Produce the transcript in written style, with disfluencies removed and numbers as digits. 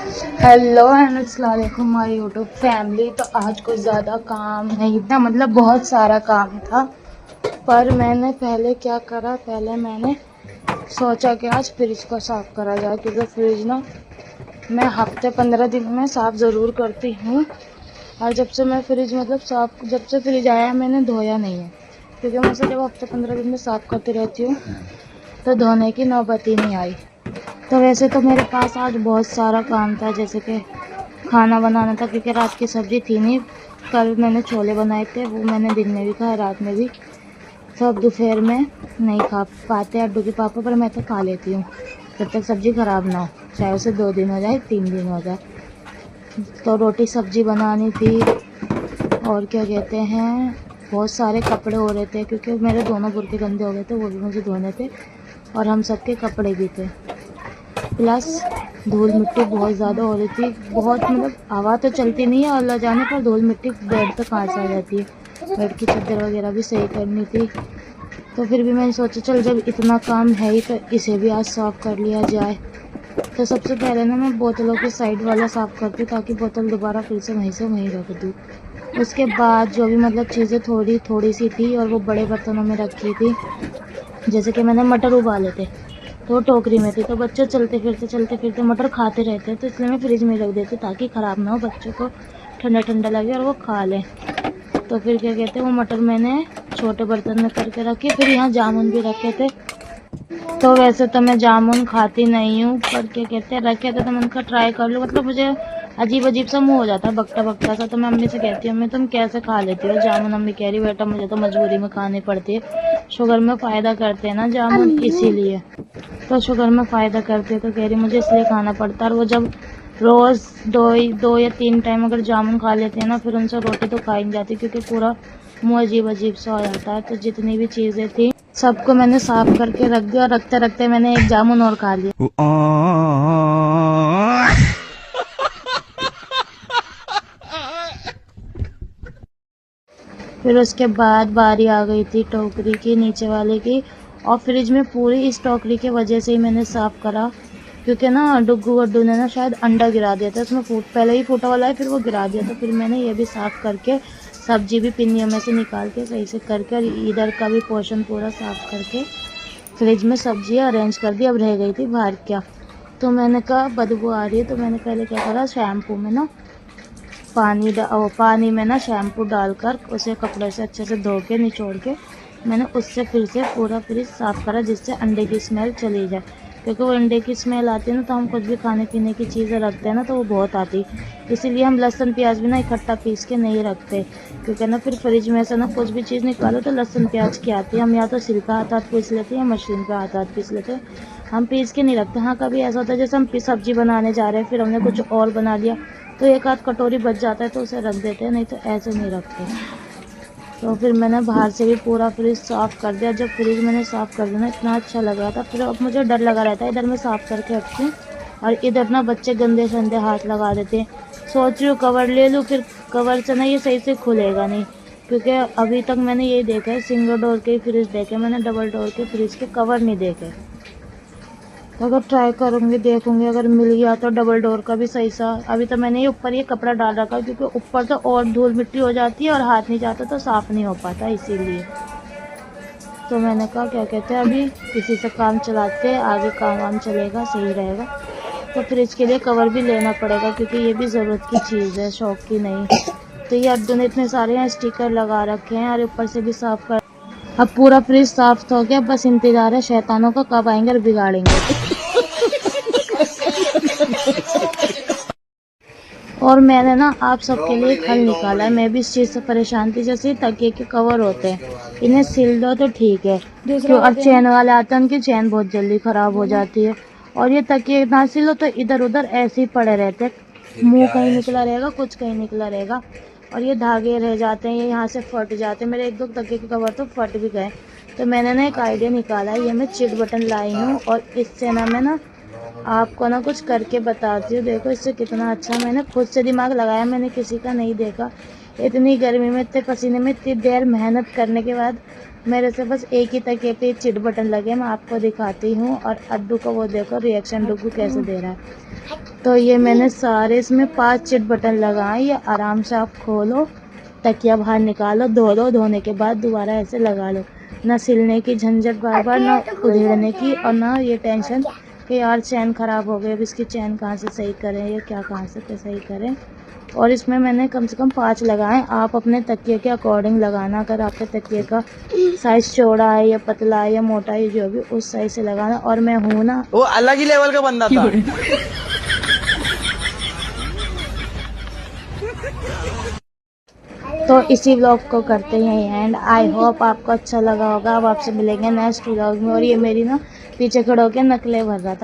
Hello and अस्सलाम वालेकुम my YouTube family. तो आज कुछ ज़्यादा काम नहीं था, मतलब बहुत सारा काम था। पर मैंने पहले क्या करा, पहले मैंने सोचा कि आज फ्रिज को साफ़ करा जाए, क्योंकि फ्रिज ना मैं हफ्ते 15 दिन में साफ़ ज़रूर करती हूँ। और जब से मैं फ्रिज जब से फ्रिज आया मैंने धोया नहीं है, क्योंकि मुझसे जब हफ्ते 15 दिन में साफ़ करती रहती हूँ तो धोने की नौबत ही नहीं आई। तो वैसे तो मेरे पास आज बहुत सारा काम था, जैसे कि खाना बनाना था, क्योंकि रात की सब्ज़ी थी नहीं। कल मैंने छोले बनाए थे, वो मैंने दिन में भी खाए, रात में भी। तो अब दोपहर में नहीं खा पाते अड्डू के पापा, पर मैं तो खा लेती हूँ जब तक सब्ज़ी ख़राब ना हो, चाहे उसे 2 दिन हो जाए 3 दिन हो जाए। तो रोटी सब्ज़ी बनानी थी, और क्या कहते हैं, बहुत सारे कपड़े हो रहे थे, क्योंकि मेरे दोनों बुर्के गंदे हो गए थे, वो भी मुझे धोने थे, और हम सबके कपड़े भी थे। प्लस धूल मिट्टी बहुत ज़्यादा हो रही थी, बहुत मतलब हवा तो चलती नहीं है, और ले जाने पर धूल मिट्टी बेड पे कहाँ से आ जाती है। बेड की चादर वगैरह भी सही करनी थी। तो फिर भी मैंने सोचा चल जब इतना काम है ही तो इसे भी आज साफ़ कर लिया जाए। तो सबसे पहले ना मैं बोतलों के साइड वाला साफ़ करती हूँ, ताकि बोतल दोबारा फिर से वहीं रख दूँ। उसके बाद जो भी मतलब चीज़ें थोड़ी थोड़ी सी थी और वो बड़े बर्तनों में रखी थी, जैसे कि मैंने मटर उबाले थे तो टोकरी में थी, तो बच्चे चलते फिरते मटर खाते रहते हैं, तो इसलिए मैं फ्रिज में रख देती ताकि ख़राब ना हो, बच्चों को ठंडा ठंडा लगे और वो खा लें। तो फिर क्या कहते हैं, वो मटर मैंने छोटे बर्तन में करके रखे। फिर यहाँ जामुन भी रखे थे। तो वैसे तो मैं जामुन खाती नहीं हूँ, पर क्या कहते हैं रखे थे तो मैंने कहा ट्राई कर लूँ। मतलब मुझे अजीब अजीब सा मुँह हो जाता है, बकटा बकटा सा। तो मैं अम्मी से कहती हूँ, अम्मी तुम कैसे खा लेती हो जामुन? अम्मी कह रही बेटा मुझे तो मजबूरी में खानी पड़ती है, शुगर में फ़ायदा करते हैं ना जामुन, इसीलिए। तो शुगर में फ़ायदा करते हैं तो कह रही मुझे इसलिए खाना पड़ता है। और वो जब रोज़ 2 या 3 टाइम अगर जामुन खा लेते हैं ना, फिर उनसे रोटी तो खाई नहीं जाती, क्योंकि पूरा मुँह अजीब अजीब सा हो जाता है। तो जितनी भी चीज़ें थी सबको मैंने साफ़ करके रख दिया, और रखते रखते मैंने एक जामुन और खा लिया। फिर उसके बाद बारी आ गई थी टोकरी की, नीचे वाले की। और फ्रिज में पूरी इस टोकरी की वजह से ही मैंने साफ़ करा, क्योंकि ना डुग्गू गड्डू ने ना शायद अंडा गिरा दिया था उसमें, पहले ही फूटा वाला है, फिर वो गिरा दिया। तो फिर मैंने ये भी साफ़ करके, सब्जी भी पिन्नियों में से निकाल के सही से करके, और इधर का भी पोर्शन पूरा साफ़ करके फ्रिज में सब्जी अरेंज कर दी। अब रह गई थी बाहर क्या, तो मैंने कहा बदबू आ रही है, तो मैंने पहले क्या करा, शैम्पू में ना पानी में ना शैम्पू डालकर उसे कपड़े से अच्छे से धो के निचोड़ के मैंने उससे फिर से पूरा फ्रिज साफ़ करा, जिससे अंडे की स्मेल चली जाए। क्योंकि वो अंडे की स्मेल आती है ना, तो हम कुछ भी खाने पीने की चीज़ें रखते हैं ना तो वो बहुत आती। इसीलिए हम लहसुन प्याज भी ना इकट्ठा पीस के नहीं रखते, क्योंकि ना फिर फ्रिज में से ना कुछ भी चीज़ निकालो तो लहसुन प्याज की आती है। हम या तो सिरका हाथ पीस लेते हैं या मशीन पर हाथ पीस लेते हैं, हम पीस के नहीं रखते। हाँ कभी ऐसा होता है जैसे हम सब्जी बनाने जा रहे हैं, फिर हमने कुछ और बना लिया तो एक आध कटोरी बच जाता है तो उसे रख देते हैं, नहीं तो ऐसे नहीं रखते। तो फिर मैंने बाहर से भी पूरा फ्रिज साफ़ कर दिया। जब फ्रिज मैंने साफ़ कर दिया ना, इतना अच्छा लग रहा था। फिर अब मुझे डर लगा रहता है, इधर मैं साफ़ करके रखती हूँ और इधर ना बच्चे गंदे संदे हाथ लगा देते हैं। सोच रही हूँ कवर ले लूँ, फिर कवर से ना ये सही से खुलेगा नहीं, क्योंकि अभी तक मैंने यही देखा है, सिंगल डोर के ही फ्रिज देखे मैंने, डबल डोर के फ्रिज के कवर नहीं देखे। तो अगर ट्राई करूँगी, देखूँगी, अगर मिल गया तो डबल डोर का भी सही सा। अभी तो मैंने ये ऊपर ये कपड़ा डाल रखा है, क्योंकि ऊपर तो और धूल मिट्टी हो जाती है और हाथ नहीं जाता तो साफ़ नहीं हो पाता, इसीलिए। तो मैंने कहा क्या कहते हैं, अभी इसी से काम चलाते हैं, आगे काम वाम चलेगा सही रहेगा। तो फ्रिज के लिए कवर भी लेना पड़ेगा, क्योंकि ये भी ज़रूरत की चीज़ है, शौक की नहीं। तो ये अब्दू ने इतने सारे यहाँ स्टिकर लगा रखे हैं, और ऊपर से भी साफ़ कर। अब पूरा फ्रिज साफ़ हो गया, बस इंतज़ार है शैतानों का कब आएंगे और बिगाड़ेंगे। और मैंने ना आप सबके लिए एक हल निकाला है। मैं भी इस चीज़ से परेशान थी, जैसे तकिए के कवर होते हैं, इन्हें सिल दो तो ठीक है, क्यों अब चैन वाले आते हैं उनकी चैन बहुत जल्दी ख़राब हो जाती है। और ये तकिए ना सिलो तो इधर उधर ऐसे ही पड़े रहते हैं, मुंह कहीं निकला रहेगा, कुछ कहीं निकला रहेगा, और ये धागे रह जाते हैं, ये यहाँ से फट जाते हैं। मेरे 1-2 तकिए के कवर तो फट भी गए। तो मैंने ना एक आइडिया निकाला है, ये मैं चिट बटन लाई हूँ, और इससे ना मैं ना आपको ना कुछ करके बताती हूँ। देखो इससे कितना अच्छा, मैंने खुद से दिमाग लगाया, मैंने किसी का नहीं देखा। इतनी गर्मी में, इतने पसीने में, इतनी देर मेहनत करने के बाद मेरे से बस एक ही तकिए पे चिट बटन लगे। मैं आपको दिखाती हूँ। और अड्डू का वो देखो रिएक्शन, डुगू कैसे दे रहा है। तो ये मैंने सारे इसमें 5 चिट बटन लगाए। ये आराम से आप खोलो, तकिया बाहर निकालो, धो दो, धोने के बाद दोबारा ऐसे लगा लो। ना सिलने की झंझट बार बार, ना उधेड़ने की, और ना ये टेंशन कि यार चैन ख़राब हो गई, अब इसकी चैन कहाँ से सही करें या क्या कहाँ से सही करें। और इसमें मैंने कम से कम 5 लगाए। आप अपने तकिए के अकॉर्डिंग लगाना। अगर आपके तकिए का साइज़ चौड़ा है या पतला है या मोटा है, जो भी, उस साइज से लगाना। और मैं हूँ ना, वो अलग ही लेवल का बंदा था। तो इसी व्लॉग को करते हैं एंड। आई होप आपको अच्छा लगा होगा। अब आपसे मिलेंगे नेक्स्ट व्लॉग में। और ये मेरी ना पीछे खड़े होकर नकलें भर रहा था।